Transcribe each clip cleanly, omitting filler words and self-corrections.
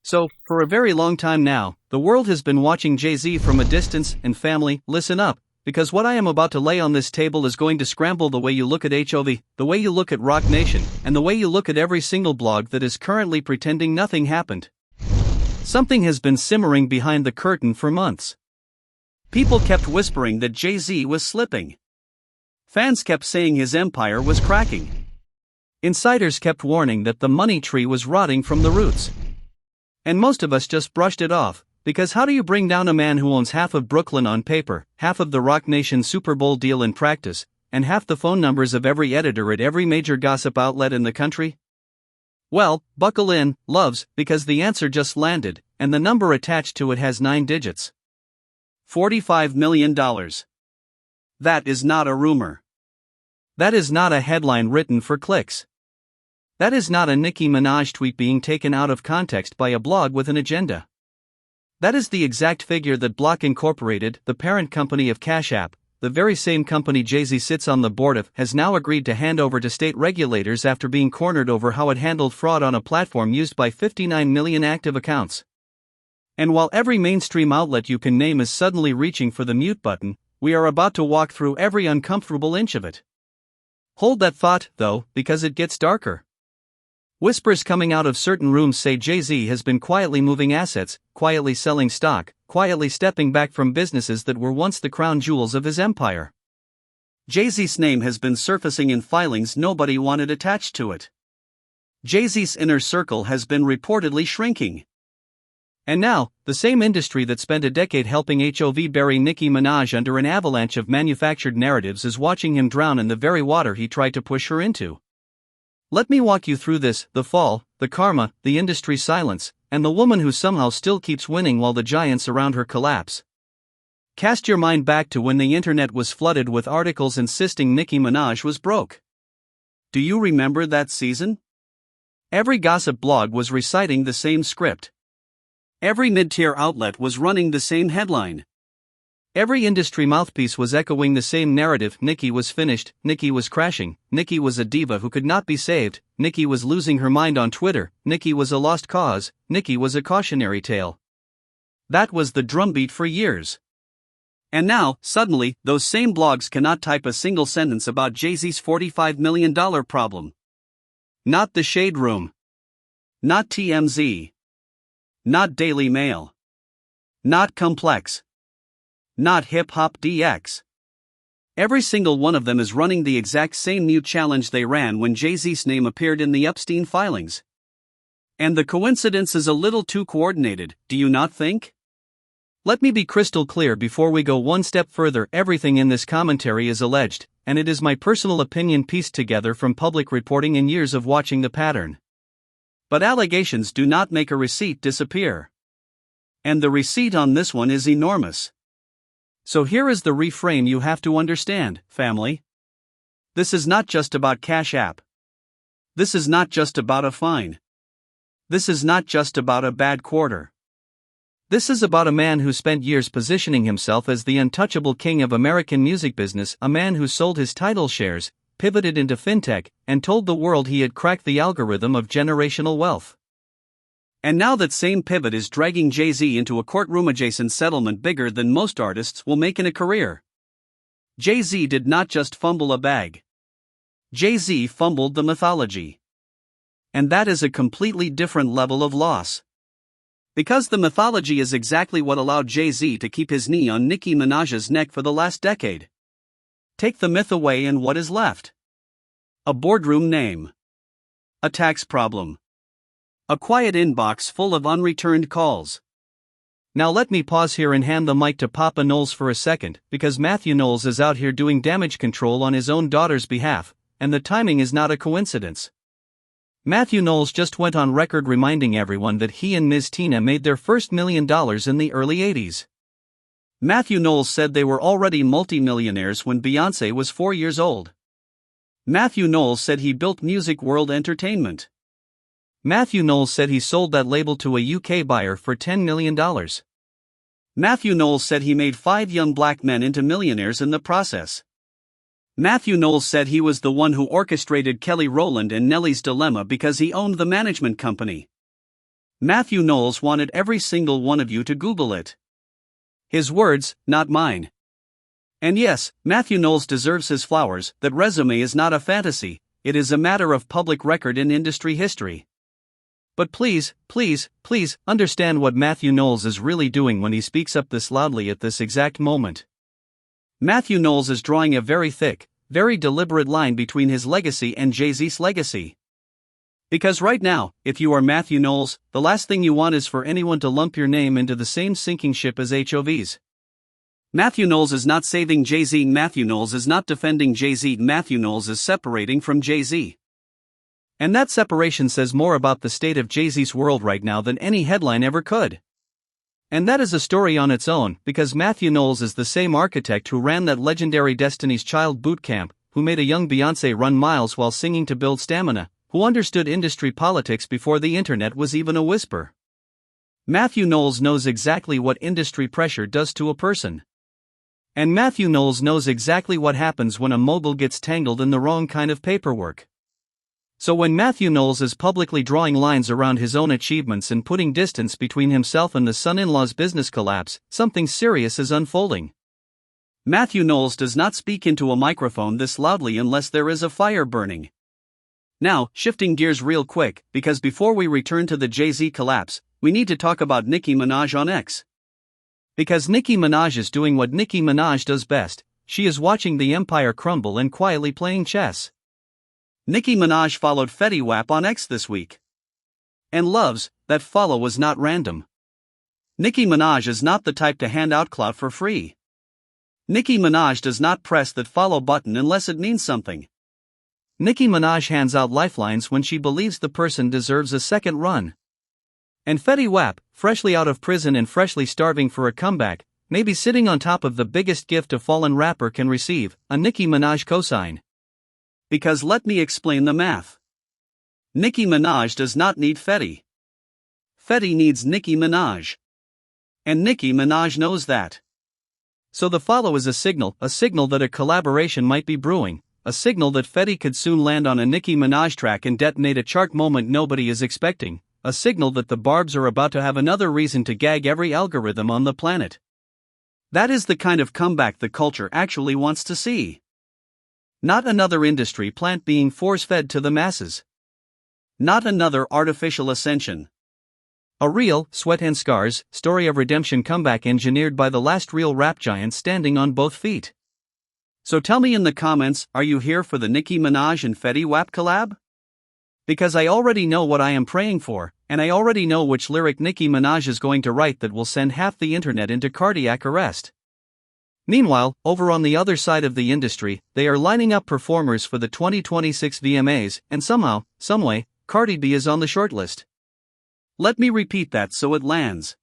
So, for a very long time now, the world has been watching Jay-Z from a distance, and family, listen up, because what I am about to lay on this table is going to scramble the way you look at HOV, the way you look at Roc Nation, and the way you look at every single blog that is currently pretending nothing happened. Something has been simmering behind the curtain for months. People kept whispering that Jay-Z was slipping. Fans kept saying his empire was cracking. Insiders kept warning that the money tree was rotting from the roots. And most of us just brushed it off, because how do you bring down a man who owns half of Brooklyn on paper, half of the Roc Nation Super Bowl deal in practice, and half the phone numbers of every editor at every major gossip outlet in the country? Well, buckle in, loves, because the answer just landed, and the number attached to it has 9 digits. $45 million. That is not a rumor. That is not a headline written for clicks. That is not a Nicki Minaj tweet being taken out of context by a blog with an agenda. That is the exact figure that Block Incorporated, the parent company of Cash App, the very same company Jay-Z sits on the board of, has now agreed to hand over to state regulators after being cornered over how it handled fraud on a platform used by 59 million active accounts. And while every mainstream outlet you can name is suddenly reaching for the mute button, we are about to walk through every uncomfortable inch of it. Hold that thought, though, because it gets darker. Whispers coming out of certain rooms say Jay-Z has been quietly moving assets, quietly selling stock, quietly stepping back from businesses that were once the crown jewels of his empire. Jay-Z's name has been surfacing in filings nobody wanted attached to it. Jay-Z's inner circle has been reportedly shrinking. And now, the same industry that spent a decade helping HOV bury Nicki Minaj under an avalanche of manufactured narratives is watching him drown in the very water he tried to push her into. Let me walk you through this, the fall, the karma, the industry silence, and the woman who somehow still keeps winning while the giants around her collapse. Cast your mind back to when the internet was flooded with articles insisting Nicki Minaj was broke. Do you remember that season? Every gossip blog was reciting the same script. Every mid-tier outlet was running the same headline. Every industry mouthpiece was echoing the same narrative: Nicki was finished, Nicki was crashing, Nicki was a diva who could not be saved, Nicki was losing her mind on Twitter, Nicki was a lost cause, Nicki was a cautionary tale. That was the drumbeat for years. And now, suddenly, those same blogs cannot type a single sentence about Jay-Z's $45 million problem. Not the Shade Room. Not TMZ. Not Daily Mail. Not Complex. Not Hip Hop DX. Every single one of them is running the exact same mute challenge they ran when Jay-Z's name appeared in the Epstein filings. And the coincidence is a little too coordinated, do you not think? Let me be crystal clear before we go one step further: everything in this commentary is alleged, and it is my personal opinion pieced together from public reporting and years of watching the pattern. But allegations do not make a receipt disappear. And the receipt on this one is enormous. So here is the reframe you have to understand, family. This is not just about Cash App. This is not just about a fine. This is not just about a bad quarter. This is about a man who spent years positioning himself as the untouchable king of American music business, a man who sold his Tidal shares, pivoted into fintech, and told the world he had cracked the algorithm of generational wealth. And now that same pivot is dragging Jay-Z into a courtroom-adjacent settlement bigger than most artists will make in a career. Jay-Z did not just fumble a bag. Jay-Z fumbled the mythology. And that is a completely different level of loss. Because the mythology is exactly what allowed Jay-Z to keep his knee on Nicki Minaj's neck for the last decade. Take the myth away and what is left? A boardroom name. A tax problem. A quiet inbox full of unreturned calls. Now let me pause here and hand the mic to Papa Knowles for a second, because Matthew Knowles is out here doing damage control on his own daughter's behalf, and the timing is not a coincidence. Matthew Knowles just went on record reminding everyone that he and Ms. Tina made their first $1 million in the early 80s. Matthew Knowles said they were already multimillionaires when Beyoncé was 4 years old. Matthew Knowles said he built Music World Entertainment. Matthew Knowles said he sold that label to a UK buyer for $10 million. Matthew Knowles said he made 5 young black men into millionaires in the process. Matthew Knowles said he was the one who orchestrated Kelly Rowland and Nelly's dilemma because he owned the management company. Matthew Knowles wanted every single one of you to Google it. His words, not mine. And yes, Matthew Knowles deserves his flowers. That resume is not a fantasy, it is a matter of public record in industry history. But please, please, please, understand what Matthew Knowles is really doing when he speaks up this loudly at this exact moment. Matthew Knowles is drawing a very thick, very deliberate line between his legacy and Jay-Z's legacy. Because right now, if you are Matthew Knowles, the last thing you want is for anyone to lump your name into the same sinking ship as HOV's. Matthew Knowles is not saving Jay-Z. Matthew Knowles is not defending Jay-Z. Matthew Knowles is separating from Jay-Z. And that separation says more about the state of Jay-Z's world right now than any headline ever could. And that is a story on its own, because Matthew Knowles is the same architect who ran that legendary Destiny's Child boot camp, who made a young Beyoncé run miles while singing to build stamina, who understood industry politics before the internet was even a whisper. Matthew Knowles knows exactly what industry pressure does to a person. And Matthew Knowles knows exactly what happens when a mogul gets tangled in the wrong kind of paperwork. So when Matthew Knowles is publicly drawing lines around his own achievements and putting distance between himself and the son-in-law's business collapse, something serious is unfolding. Matthew Knowles does not speak into a microphone this loudly unless there is a fire burning. Now, shifting gears real quick, because before we return to the Jay-Z collapse, we need to talk about Nicki Minaj on X. Because Nicki Minaj is doing what Nicki Minaj does best, she is watching the empire crumble and quietly playing chess. Nicki Minaj followed Fetty Wap on X this week. And loves, that follow was not random. Nicki Minaj is not the type to hand out clout for free. Nicki Minaj does not press that follow button unless it means something. Nicki Minaj hands out lifelines when she believes the person deserves a second run. And Fetty Wap, freshly out of prison and freshly starving for a comeback, may be sitting on top of the biggest gift a fallen rapper can receive, a Nicki Minaj cosign. Because let me explain the math. Nicki Minaj does not need Fetty. Fetty needs Nicki Minaj. And Nicki Minaj knows that. So the follow is a signal that a collaboration might be brewing. A signal that Fetty could soon land on a Nicki Minaj track and detonate a chart moment nobody is expecting. A signal that the Barbs are about to have another reason to gag every algorithm on the planet. That is the kind of comeback the culture actually wants to see. Not another industry plant being force-fed to the masses. Not another artificial ascension. A real, sweat and scars, story of redemption comeback engineered by the last real rap giant standing on both feet. So tell me in the comments, are you here for the Nicki Minaj and Fetty Wap collab? Because I already know what I am praying for, and I already know which lyric Nicki Minaj is going to write that will send half the internet into cardiac arrest. Meanwhile, over on the other side of the industry, they are lining up performers for the 2026 VMAs, and somehow, someway, Cardi B is on the shortlist. Let me repeat that so it lands.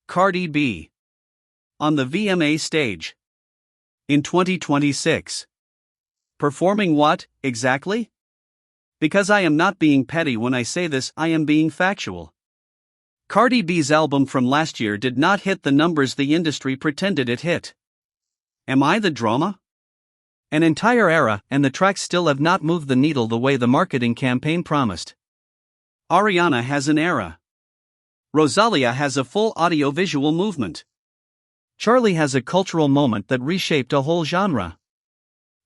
Cardi B. On the VMA stage. In 2026. Performing what, exactly? Because I am not being petty when I say this, I am being factual. Cardi B's album from last year did not hit the numbers the industry pretended it hit. Am I the drama? An entire era, and the tracks still have not moved the needle the way the marketing campaign promised. Ariana has an era. Rosalia has a full audio-visual movement. Charlie has a cultural moment that reshaped a whole genre.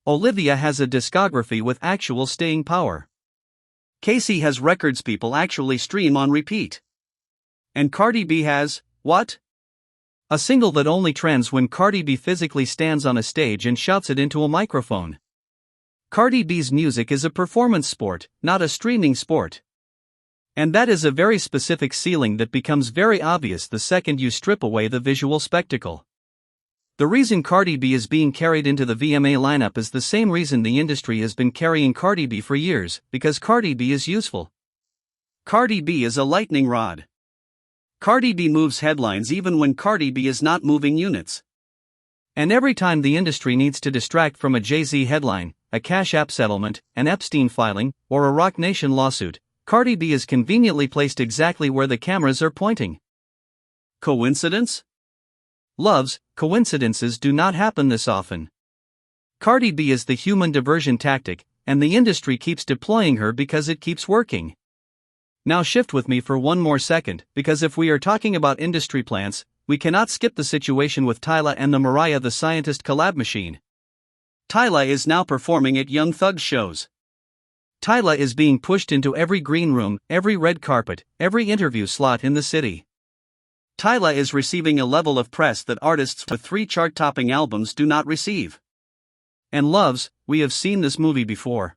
Olivia has a discography with actual staying power. Casey has records people actually stream on repeat. And Cardi B has, what? A single that only trends when Cardi B physically stands on a stage and shouts it into a microphone. Cardi B's music is a performance sport, not a streaming sport. And that is a very specific ceiling that becomes very obvious the second you strip away the visual spectacle. The reason Cardi B is being carried into the VMA lineup is the same reason the industry has been carrying Cardi B for years, because Cardi B is useful. Cardi B is a lightning rod. Cardi B moves headlines even when Cardi B is not moving units. And every time the industry needs to distract from a Jay-Z headline, a Cash App settlement, an Epstein filing, or a Roc Nation lawsuit, Cardi B is conveniently placed exactly where the cameras are pointing. Coincidence? Loves, coincidences do not happen this often. Cardi B is the human diversion tactic, and the industry keeps deploying her because it keeps working. Now shift with me for one more second, because if we are talking about industry plants, we cannot skip the situation with Tidal and the Mariah the Scientist collab machine. Tidal is now performing at Young Thug's shows. Tidal is being pushed into every green room, every red carpet, every interview slot in the city. Tidal is receiving a level of press that artists with 3 chart-topping albums do not receive. And loves, we have seen this movie before.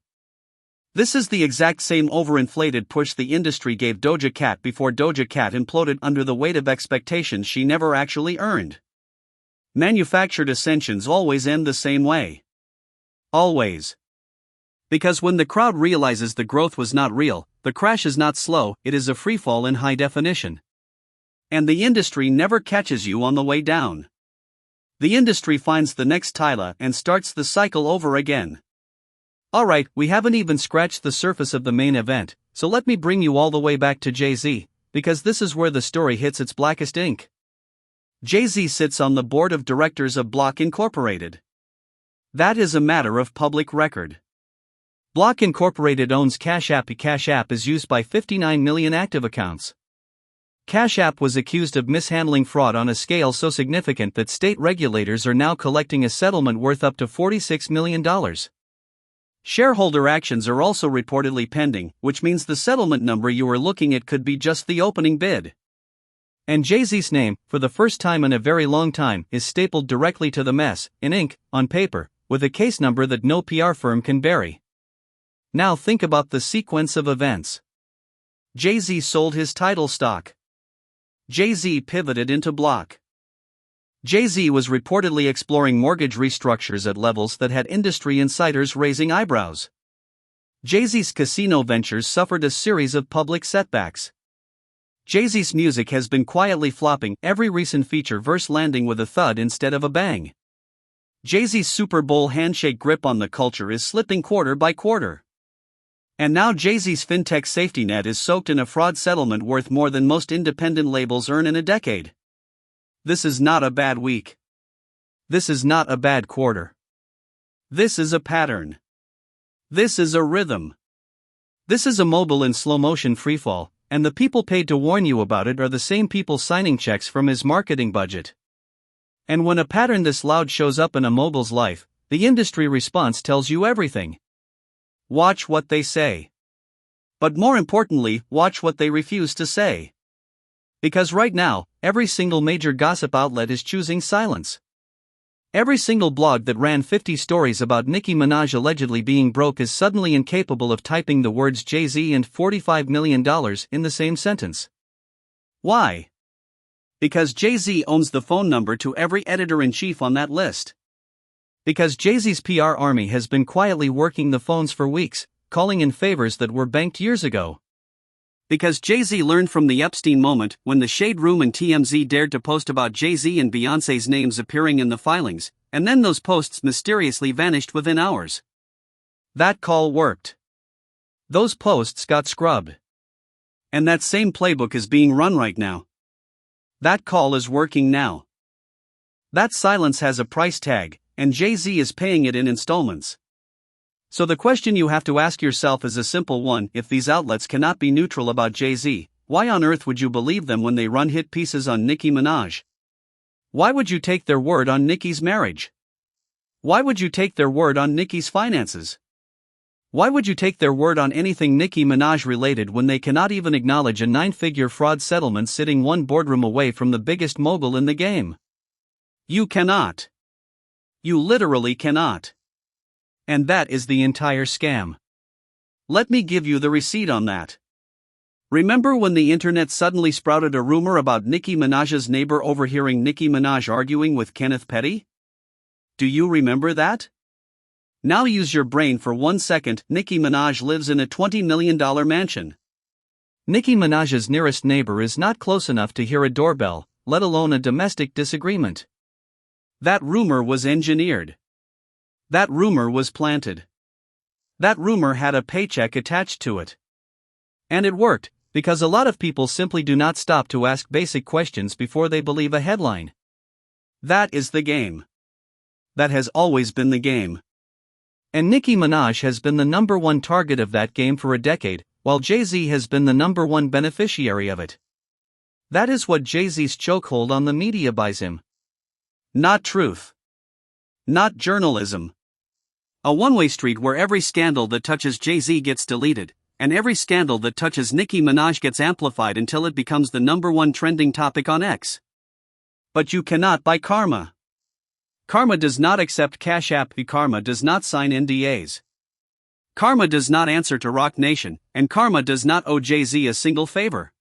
This is the exact same overinflated push the industry gave Doja Cat before Doja Cat imploded under the weight of expectations she never actually earned. Manufactured ascensions always end the same way. Always. Because when the crowd realizes the growth was not real, the crash is not slow, it is a freefall in high definition. And the industry never catches you on the way down. The industry finds the next Tidal and starts the cycle over again. Alright, we haven't even scratched the surface of the main event, so let me bring you all the way back to Jay-Z, because this is where the story hits its blackest ink. Jay-Z sits on the board of directors of Block Incorporated. That is a matter of public record. Block Incorporated owns Cash App. Cash App is used by 59 million active accounts. Cash App was accused of mishandling fraud on a scale so significant that state regulators are now collecting a settlement worth up to $46 million. Shareholder actions are also reportedly pending, which means the settlement number you are looking at could be just the opening bid. And Jay-Z's name, for the first time in a very long time, is stapled directly to the mess, in ink, on paper, with a case number that no PR firm can bury. Now think about the sequence of events. Jay-Z sold his Tidal stock. Jay-Z pivoted into Block. Jay-Z was reportedly exploring mortgage restructures at levels that had industry insiders raising eyebrows. Jay-Z's casino ventures suffered a series of public setbacks. Jay-Z's music has been quietly flopping, every recent feature verse landing with a thud instead of a bang. Jay-Z's Super Bowl handshake grip on the culture is slipping quarter by quarter. And now Jay-Z's fintech safety net is soaked in a fraud settlement worth more than most independent labels earn in a decade. This is not a bad week. This is not a bad quarter. This is a pattern. This is a rhythm. This is a mogul in slow-motion freefall, and the people paid to warn you about it are the same people signing checks from his marketing budget. And when a pattern this loud shows up in a mogul's life, the industry response tells you everything. Watch what they say. But more importantly, watch what they refuse to say. Because right now, every single major gossip outlet is choosing silence. Every single blog that ran 50 stories about Nicki Minaj allegedly being broke is suddenly incapable of typing the words Jay-Z and $45 million in the same sentence. Why? Because Jay-Z owns the phone number to every editor-in-chief on that list. Because Jay-Z's PR army has been quietly working the phones for weeks, calling in favors that were banked years ago. Because Jay-Z learned from the Epstein moment when the Shade Room and TMZ dared to post about Jay-Z and Beyoncé's names appearing in the filings, and then those posts mysteriously vanished within hours. That call worked. Those posts got scrubbed. And that same playbook is being run right now. That call is working now. That silence has a price tag, and Jay-Z is paying it in installments. So the question you have to ask yourself is a simple one: if these outlets cannot be neutral about Jay-Z, why on earth would you believe them when they run hit pieces on Nicki Minaj? Why would you take their word on Nicki's marriage? Why would you take their word on Nicki's finances? Why would you take their word on anything Nicki Minaj related when they cannot even acknowledge a 9-figure fraud settlement sitting one boardroom away from the biggest mogul in the game? You cannot. You literally cannot. And that is the entire scam. Let me give you the receipt on that. Remember when the internet suddenly sprouted a rumor about Nicki Minaj's neighbor overhearing Nicki Minaj arguing with Kenneth Petty? Do you remember that? Now use your brain for 1 second. Nicki Minaj lives in a $20 million mansion. Nicki Minaj's nearest neighbor is not close enough to hear a doorbell, let alone a domestic disagreement. That rumor was engineered. That rumor was planted. That rumor had a paycheck attached to it. And it worked, because a lot of people simply do not stop to ask basic questions before they believe a headline. That is the game. That has always been the game. And Nicki Minaj has been the #1 target of that game for a decade, while Jay-Z has been the #1 beneficiary of it. That is what Jay-Z's chokehold on the media buys him. Not truth. Not journalism. A one-way street where every scandal that touches Jay-Z gets deleted, and every scandal that touches Nicki Minaj gets amplified until it becomes the #1 trending topic on X. But you cannot buy karma. Karma does not accept Cash App. Karma does not sign NDAs. Karma does not answer to Roc Nation, and karma does not owe Jay-Z a single favor.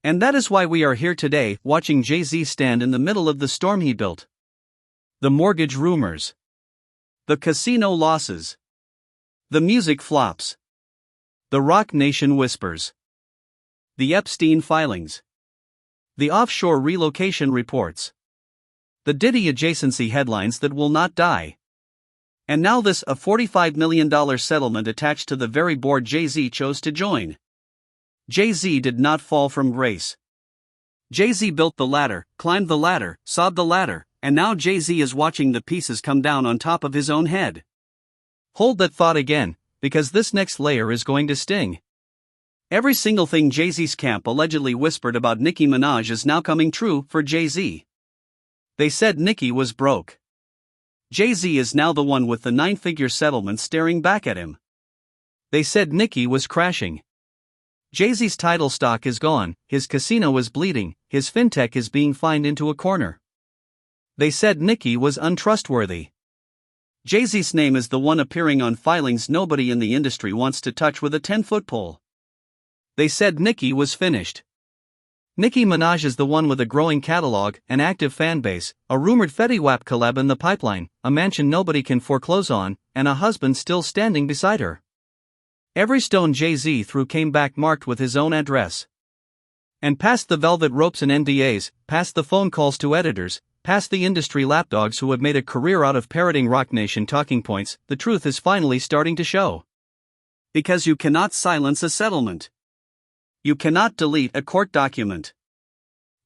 And that is why we are here today, watching Jay-Z stand in the middle of the storm he built. The mortgage rumors. The casino losses. The music flops. The Roc Nation whispers. The Epstein filings. The offshore relocation reports. The Diddy adjacency headlines that will not die. And now this, a $45 million settlement attached to the very board Jay-Z chose to join. Jay-Z did not fall from grace. Jay-Z built the ladder, climbed the ladder, sobbed the ladder, and now Jay-Z is watching the pieces come down on top of his own head. Hold that thought again, because this next layer is going to sting. Every single thing Jay-Z's camp allegedly whispered about Nicki Minaj is now coming true for Jay-Z. They said Nicki was broke. Jay-Z is now the one with the 9-figure settlement staring back at him. They said Nicki was crashing. Jay-Z's Tidal stock is gone, his casino is bleeding, his fintech is being fined into a corner. They said Nicki was untrustworthy. Jay-Z's name is the one appearing on filings nobody in the industry wants to touch with a 10-foot pole. They said Nicki was finished. Nicki Minaj is the one with a growing catalog, an active fan base, a rumored Fetty Wap collab in the pipeline, a mansion nobody can foreclose on, and a husband still standing beside her. Every stone Jay-Z threw came back marked with his own address. And past the velvet ropes and NDAs, past the phone calls to editors, past the industry lapdogs who have made a career out of parroting Roc Nation talking points, the truth is finally starting to show. Because you cannot silence a settlement. You cannot delete a court document.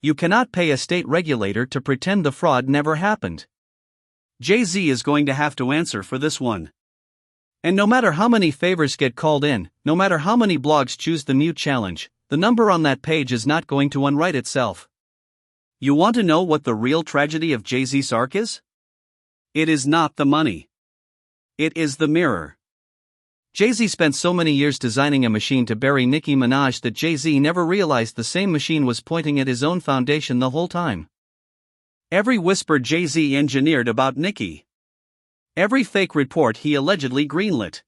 You cannot pay a state regulator to pretend the fraud never happened. Jay-Z is going to have to answer for this one. And no matter how many favors get called in, no matter how many blogs choose the mute challenge, the number on that page is not going to unwrite itself. You want to know what the real tragedy of Jay-Z's arc is? It is not the money. It is the mirror. Jay-Z spent so many years designing a machine to bury Nicki Minaj that Jay-Z never realized the same machine was pointing at his own foundation the whole time. Every whisper Jay-Z engineered about Nicki. Every fake report he allegedly greenlit.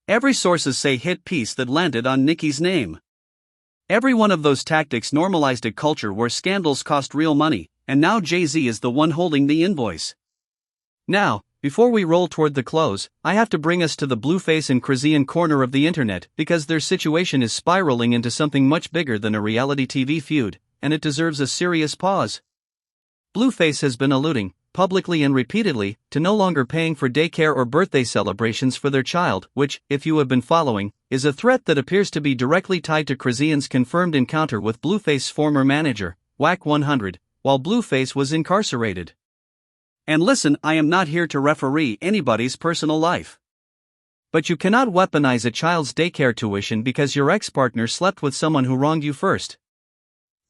Every sources say hit piece that landed on Nicki's name. Every one of those tactics normalized a culture where scandals cost real money, and now Jay-Z is the one holding the invoice. Now, before we roll toward the close, I have to bring us to the Blueface and Krizian corner of the internet because their situation is spiraling into something much bigger than a reality TV feud, and it deserves a serious pause. Blueface has been alluding, publicly and repeatedly, to no longer paying for daycare or birthday celebrations for their child, which, if you have been following, is a threat that appears to be directly tied to Krizian's confirmed encounter with Blueface's former manager, Wack 100, while Blueface was incarcerated. And listen, I am not here to referee anybody's personal life. But you cannot weaponize a child's daycare tuition because your ex-partner slept with someone who wronged you first.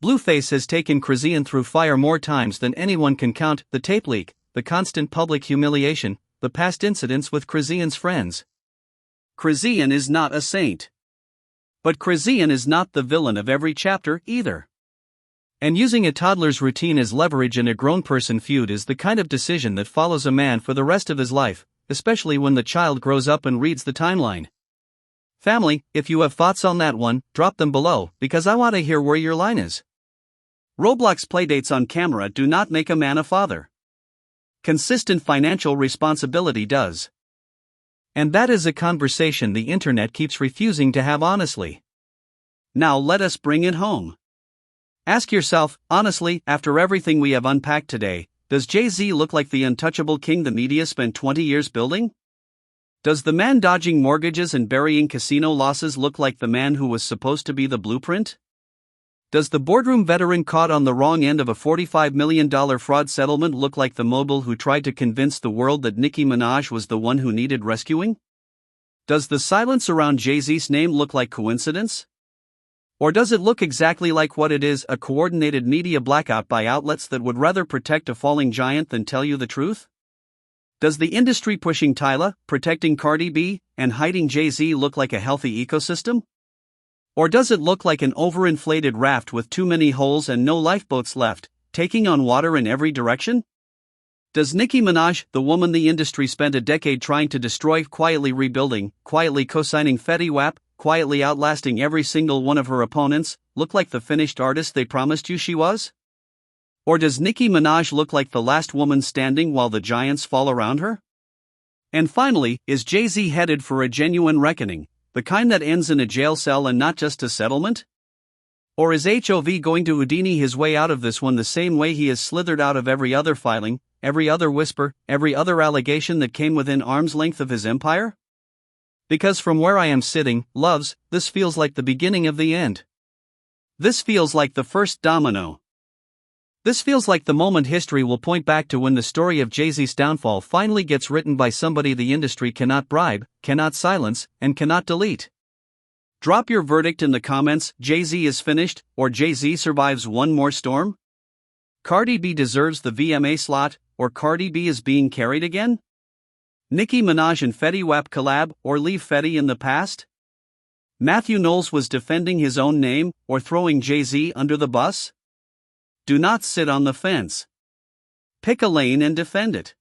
Blueface has taken Krizian through fire more times than anyone can count, the tape leak, the constant public humiliation, the past incidents with Krizian's friends. Krizian is not a saint. But Krizian is not the villain of every chapter, either. And using a toddler's routine as leverage in a grown person feud is the kind of decision that follows a man for the rest of his life, especially when the child grows up and reads the timeline. Family, if you have thoughts on that one, drop them below, because I want to hear where your line is. Roblox playdates on camera do not make a man a father. Consistent financial responsibility does. And that is a conversation the internet keeps refusing to have honestly. Now let us bring it home. Ask yourself, honestly, after everything we have unpacked today, does Jay-Z look like the untouchable king the media spent 20 years building? Does the man dodging mortgages and burying casino losses look like the man who was supposed to be the blueprint? Does the boardroom veteran caught on the wrong end of a $45 million fraud settlement look like the mogul who tried to convince the world that Nicki Minaj was the one who needed rescuing? Does the silence around Jay-Z's name look like coincidence? Or does it look exactly like what it is, a coordinated media blackout by outlets that would rather protect a falling giant than tell you the truth? Does the industry pushing Tidal, protecting Cardi B, and hiding Jay-Z look like a healthy ecosystem? Or does it look like an overinflated raft with too many holes and no lifeboats left, taking on water in every direction? Does Nicki Minaj, the woman the industry spent a decade trying to destroy, quietly rebuilding, quietly co-signing Fetty Wap, quietly outlasting every single one of her opponents, look like the finished artist they promised you she was? Or does Nicki Minaj look like the last woman standing while the giants fall around her? And finally, is Jay-Z headed for a genuine reckoning, the kind that ends in a jail cell and not just a settlement? Or is HOV going to Houdini his way out of this one the same way he has slithered out of every other filing, every other whisper, every other allegation that came within arm's length of his empire? Because from where I am sitting, loves, this feels like the beginning of the end. This feels like the first domino. This feels like the moment history will point back to when the story of Jay-Z's downfall finally gets written by somebody the industry cannot bribe, cannot silence, and cannot delete. Drop your verdict in the comments. Jay-Z is finished, or Jay-Z survives one more storm? Cardi B deserves the VMA slot, or Cardi B is being carried again? Nicki Minaj and Fetty Wap collab, or leave Fetty in the past? Matthew Knowles was defending his own name, or throwing Jay-Z under the bus? Do not sit on the fence. Pick a lane and defend it.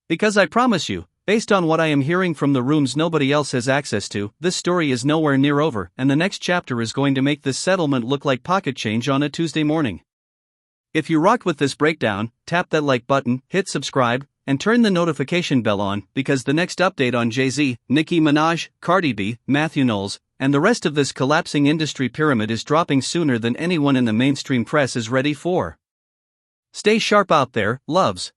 Because I promise you, based on what I am hearing from the rooms nobody else has access to, this story is nowhere near over, and the next chapter is going to make this settlement look like pocket change on a Tuesday morning. If you rocked with this breakdown, tap that like button, hit subscribe, and turn the notification bell on, because the next update on Jay-Z, Nicki Minaj, Cardi B, Matthew Knowles, and the rest of this collapsing industry pyramid is dropping sooner than anyone in the mainstream press is ready for. Stay sharp out there, loves.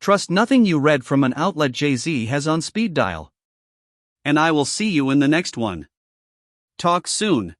Trust nothing you read from an outlet Jay-Z has on speed dial. And I will see you in the next one. Talk soon.